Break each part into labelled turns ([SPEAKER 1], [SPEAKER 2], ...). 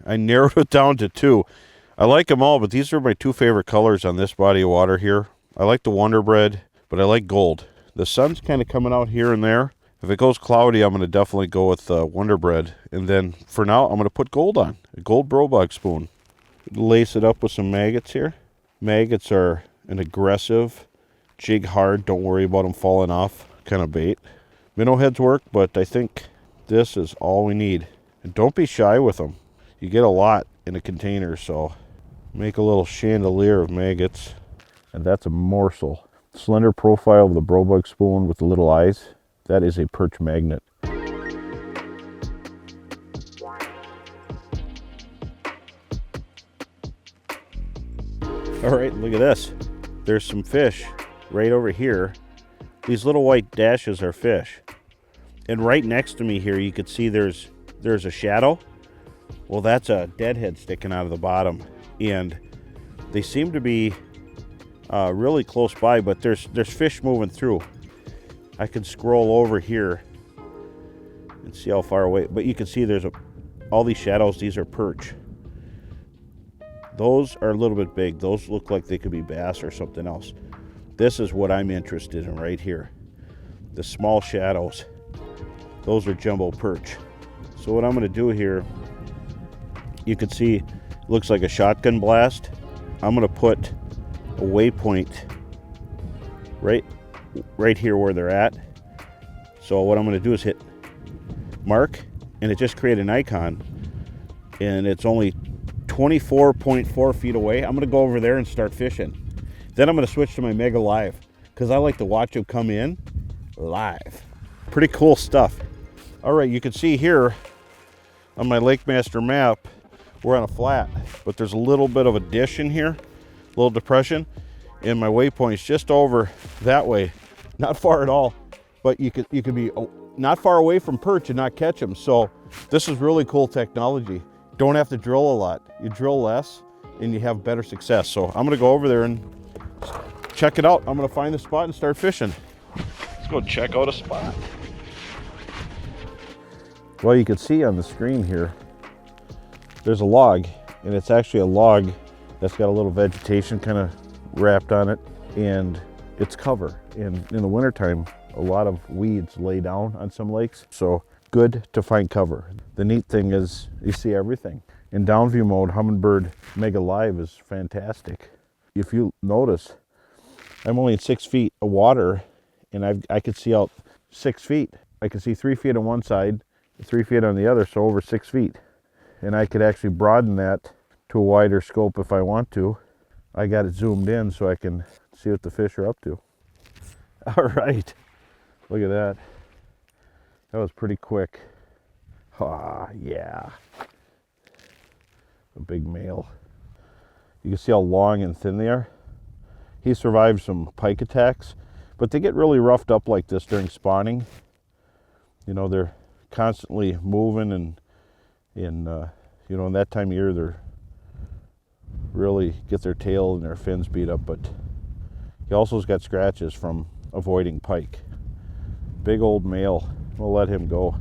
[SPEAKER 1] I narrowed it down to 2. I like them all, but these are my 2 favorite colors on this body of water here. I like the Wonder Bread, but I like gold. The sun's kind of coming out here and there. If it goes cloudy, I'm going to definitely go with Wonder Bread. And then for now, I'm going to put gold on. A gold Brosdahl spoon. Lace it up with some maggots here. Maggots are an aggressive, jig hard, don't worry about them falling off kind of bait. Minnow heads work, but I think this is all we need. And don't be shy with them. You get a lot in a container, so make a little chandelier of maggots. And that's a morsel. Slender profile of the Brosdahl spoon with the little eyes. That is a perch magnet. All right, look at this. There's some fish right over here. These little white dashes are fish. And right next to me here, you can see there's a shadow. Well, that's a deadhead sticking out of the bottom. And they seem to be really close by, but there's fish moving through. I can scroll over here and see how far away, but you can see there's all these shadows. These are perch. Those are a little bit big. Those look like they could be bass or something else. This is what I'm interested in right here. The small shadows. Those are jumbo perch. So what I'm going to do here, you can see it looks like a shotgun blast. I'm going to put a waypoint right here where they're at. So what I'm going to do is hit mark, and it just created an icon, and it's only 24.4 feet away. I'm going to go over there and start fishing. Then I'm going to switch to my Mega Live because I like to watch them come in live. Pretty cool stuff. All right, you can see here on my Lake Master map, we're on a flat, but there's a little bit of a dish in here, a little depression, and my waypoint's just over that way. Not far at all, but you could be not far away from perch and not catch them. So this is really cool technology. Don't have to drill a lot. You drill less and you have better success. So I'm gonna go over there and check it out. I'm gonna find the spot and start fishing. Let's go check out a spot. Well, you can see on the screen here, there's a log, and it's actually a log that's got a little vegetation kind of wrapped on it, and it's cover. And in the wintertime, a lot of weeds lay down on some lakes, so good to find cover. The neat thing is you see everything. In downview mode, Humminbird Mega Live is fantastic. If you notice, I'm only in 6 feet of water, and I could see out 6 feet. I could see 3 feet on one side, 3 feet on the other, so over 6 feet. And I could actually broaden that to a wider scope if I want to. I got it zoomed in so I can see what the fish are up to. All right, look at that. That was pretty quick. Ah, yeah. A big male. You can see how long and thin they are. He survived some pike attacks, but they get really roughed up like this during spawning. You know, they're constantly moving, and you know, in that time of year, they're really get their tail and their fins beat up. But he also has got scratches from avoiding pike. Big old male. We'll let him go.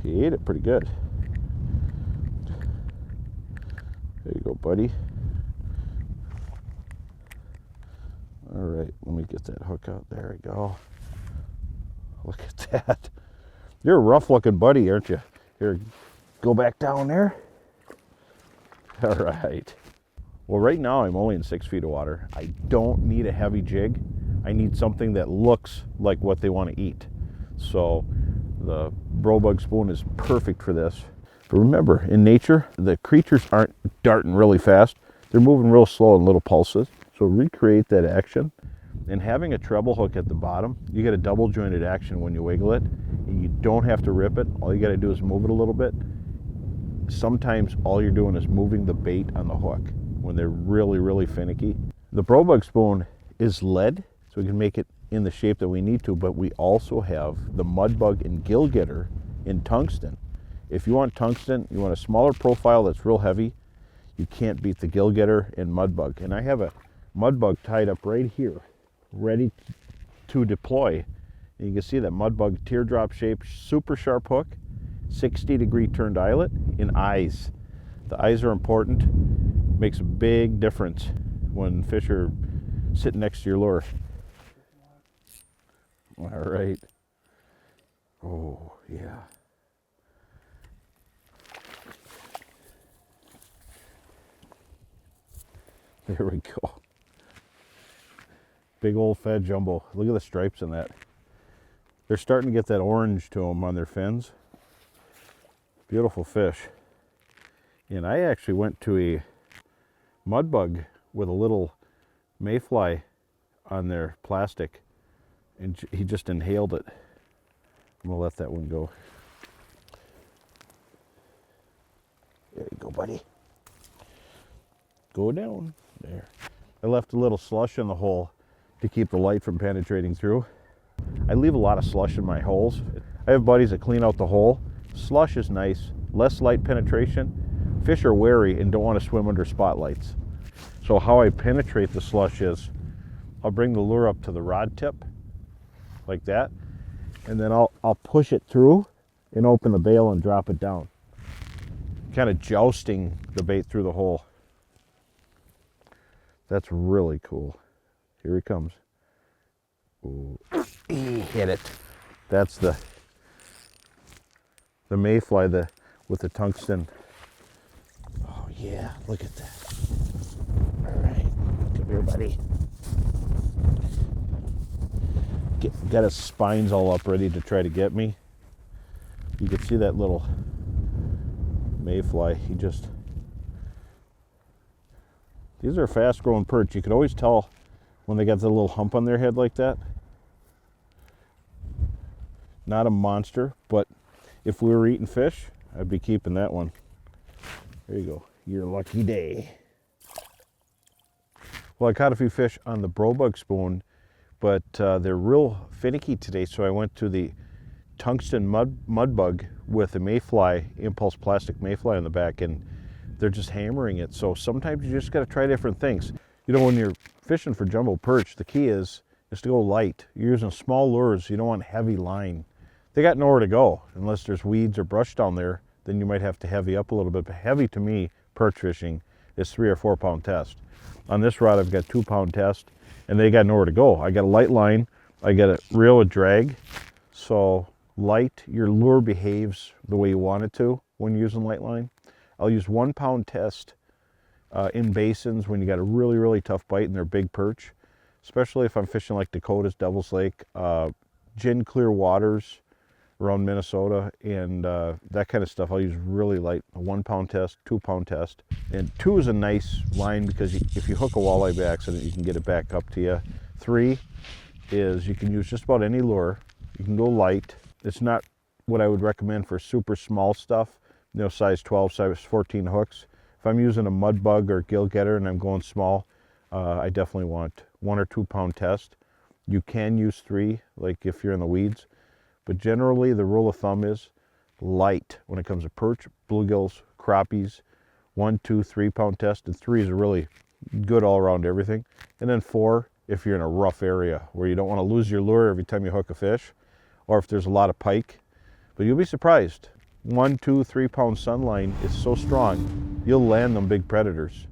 [SPEAKER 1] He ate it pretty good. There you go, buddy. All right, let me get that hook out. There we go. Look at that. You're a rough looking buddy, aren't you? Here, go back down there. All right. Well, right now I'm only in 6 feet of water. I don't need a heavy jig. I need something that looks like what they want to eat. So the Brosdahl spoon is perfect for this. But remember, in nature, the creatures aren't darting really fast. They're moving real slow in little pulses. So recreate that action. And having a treble hook at the bottom, you get a double jointed action when you wiggle it. And you don't have to rip it. All you got to do is move it a little bit. Sometimes all you're doing is moving the bait on the hook when they're really, really finicky. The Brosdahl spoon is lead, so we can make it in the shape that we need to, but we also have the mud bug and gill getter in tungsten. If you want tungsten, you want a smaller profile that's real heavy, you can't beat the gill getter and mud bug. And I have a mud bug tied up right here, ready to deploy. And you can see that mud bug teardrop shape, super sharp hook, 60-degree turned eyelet in eyes. The eyes are important. Makes a big difference when fish are sitting next to your lure. All right. Oh, yeah. There we go. Big old fat jumbo. Look at the stripes in that. They're starting to get that orange to them on their fins. Beautiful fish. And I actually went to a mud bug with a little mayfly on their plastic, and he just inhaled it. I'm gonna let that one go. There you go, buddy. Go down. There. I left a little slush in the hole to keep the light from penetrating through. I leave a lot of slush in my holes. I have buddies that clean out the hole. Slush is nice, less light penetration. Fish are wary and don't want to swim under spotlights. So how I penetrate the slush is I'll bring the lure up to the rod tip like that, and then I'll push it through and open the bail and drop it down, kind of jousting the bait through the hole. That's really cool. Here he comes. Ooh, he hit it. That's the mayfly with the tungsten. Oh yeah, look at that. All right, come here, buddy. Got his spines all up ready to try to get me. You can see that little mayfly. These are fast growing perch. You could always tell when they got the little hump on their head like that. Not a monster, but if we were eating fish, I'd be keeping that one. There you go, your lucky day. Well, I caught a few fish on the Brosdahl spoon, but they're real finicky today, so I went to the tungsten mud bug with a mayfly, impulse plastic mayfly on the back, and they're just hammering it. So sometimes you just got to try different things. You know, when you're fishing for jumbo perch, the key is to go light. You're using small lures, you don't want heavy line. They got nowhere to go unless there's weeds or brush down there. Then you might have to heavy up a little bit. But heavy to me, perch fishing, is 3 or 4 pound test. On this rod, I've got 2 pound test, and they got nowhere to go. I got a light line, I got a reel with drag. So light, your lure behaves the way you want it to when using light line. I'll use 1 pound test in basins when you got a really, really tough bite and they're big perch, especially if I'm fishing like Dakota's, Devil's Lake, gin clear waters around Minnesota, and that kind of stuff. I'll use really light, a 1 pound test, 2 pound test. And 2 is a nice line because if you hook a walleye by accident, you can get it back up to you. 3 is you can use just about any lure. You can go light. It's not what I would recommend for super small stuff, you know, size 12, size 14 hooks. If I'm using a mud bug or gill getter and I'm going small, I definitely want 1 or 2 pound test. You can use 3, like if you're in the weeds. But generally, the rule of thumb is light when it comes to perch, bluegills, crappies. 1, 2, 3 pound test, and 3 is really good all around everything. And then 4, if you're in a rough area where you don't want to lose your lure every time you hook a fish, or if there's a lot of pike. But you'll be surprised. 1, 2, 3 pound sunline is so strong, you'll land them big predators.